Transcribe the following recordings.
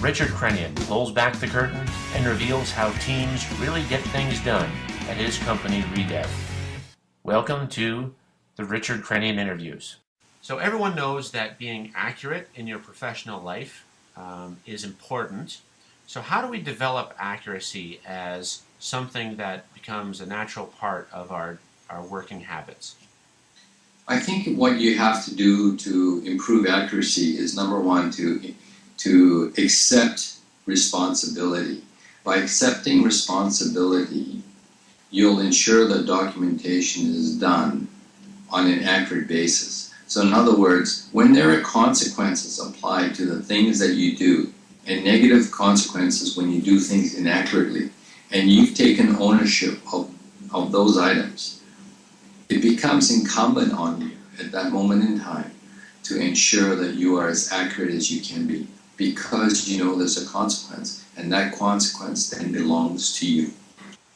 Richard Crenian pulls back the curtain and reveals how teams really get things done at his company, Redev. Welcome to the Richard Crenian Interviews. So everyone knows that being accurate in your professional life is important. So how do we develop accuracy as something that becomes a natural part of our working habits? I think what you have to do to improve accuracy is, number one, to accept responsibility. By accepting responsibility, you'll ensure that documentation is done on an accurate basis. So in other words, when there are consequences applied to the things that you do, and negative consequences when you do things inaccurately, and you've taken ownership of those items, it becomes incumbent on you at that moment in time to ensure that you are as accurate as you can be, because you know there's a consequence, and that consequence then belongs to you.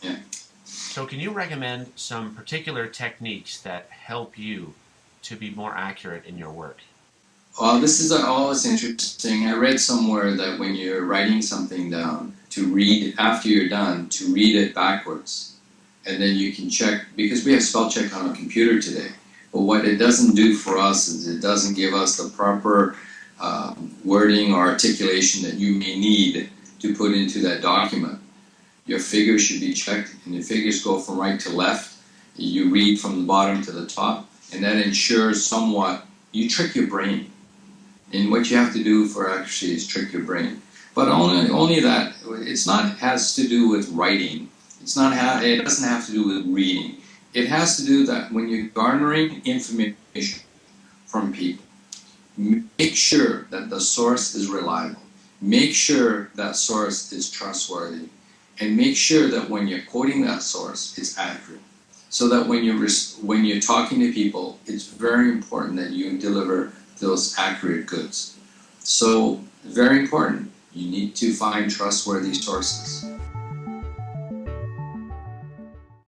Yeah. So can you recommend some particular techniques that help you to be more accurate in your work? Well, this is always interesting. I read somewhere that when you're writing something down, to read, after you're done, to read it backwards. And then you can check, because we have spell check on a computer today. But what it doesn't do for us is it doesn't give us the proper wording or articulation that you may need to put into that document. Your figures should be checked, and the figures go from right to left. You read from the bottom to the top, and that ensures somewhat, you trick your brain. And what you have to do for accuracy is trick your brain. But only that, it's not has to do with writing. It doesn't have to do with reading. It has to do that when you're garnering information from people, make sure that the source is reliable. Make sure that source is trustworthy. And make sure that when you're quoting that source, it's accurate. So that when you're talking to people, it's very important that you deliver those accurate goods. So, very important. You need to find trustworthy sources.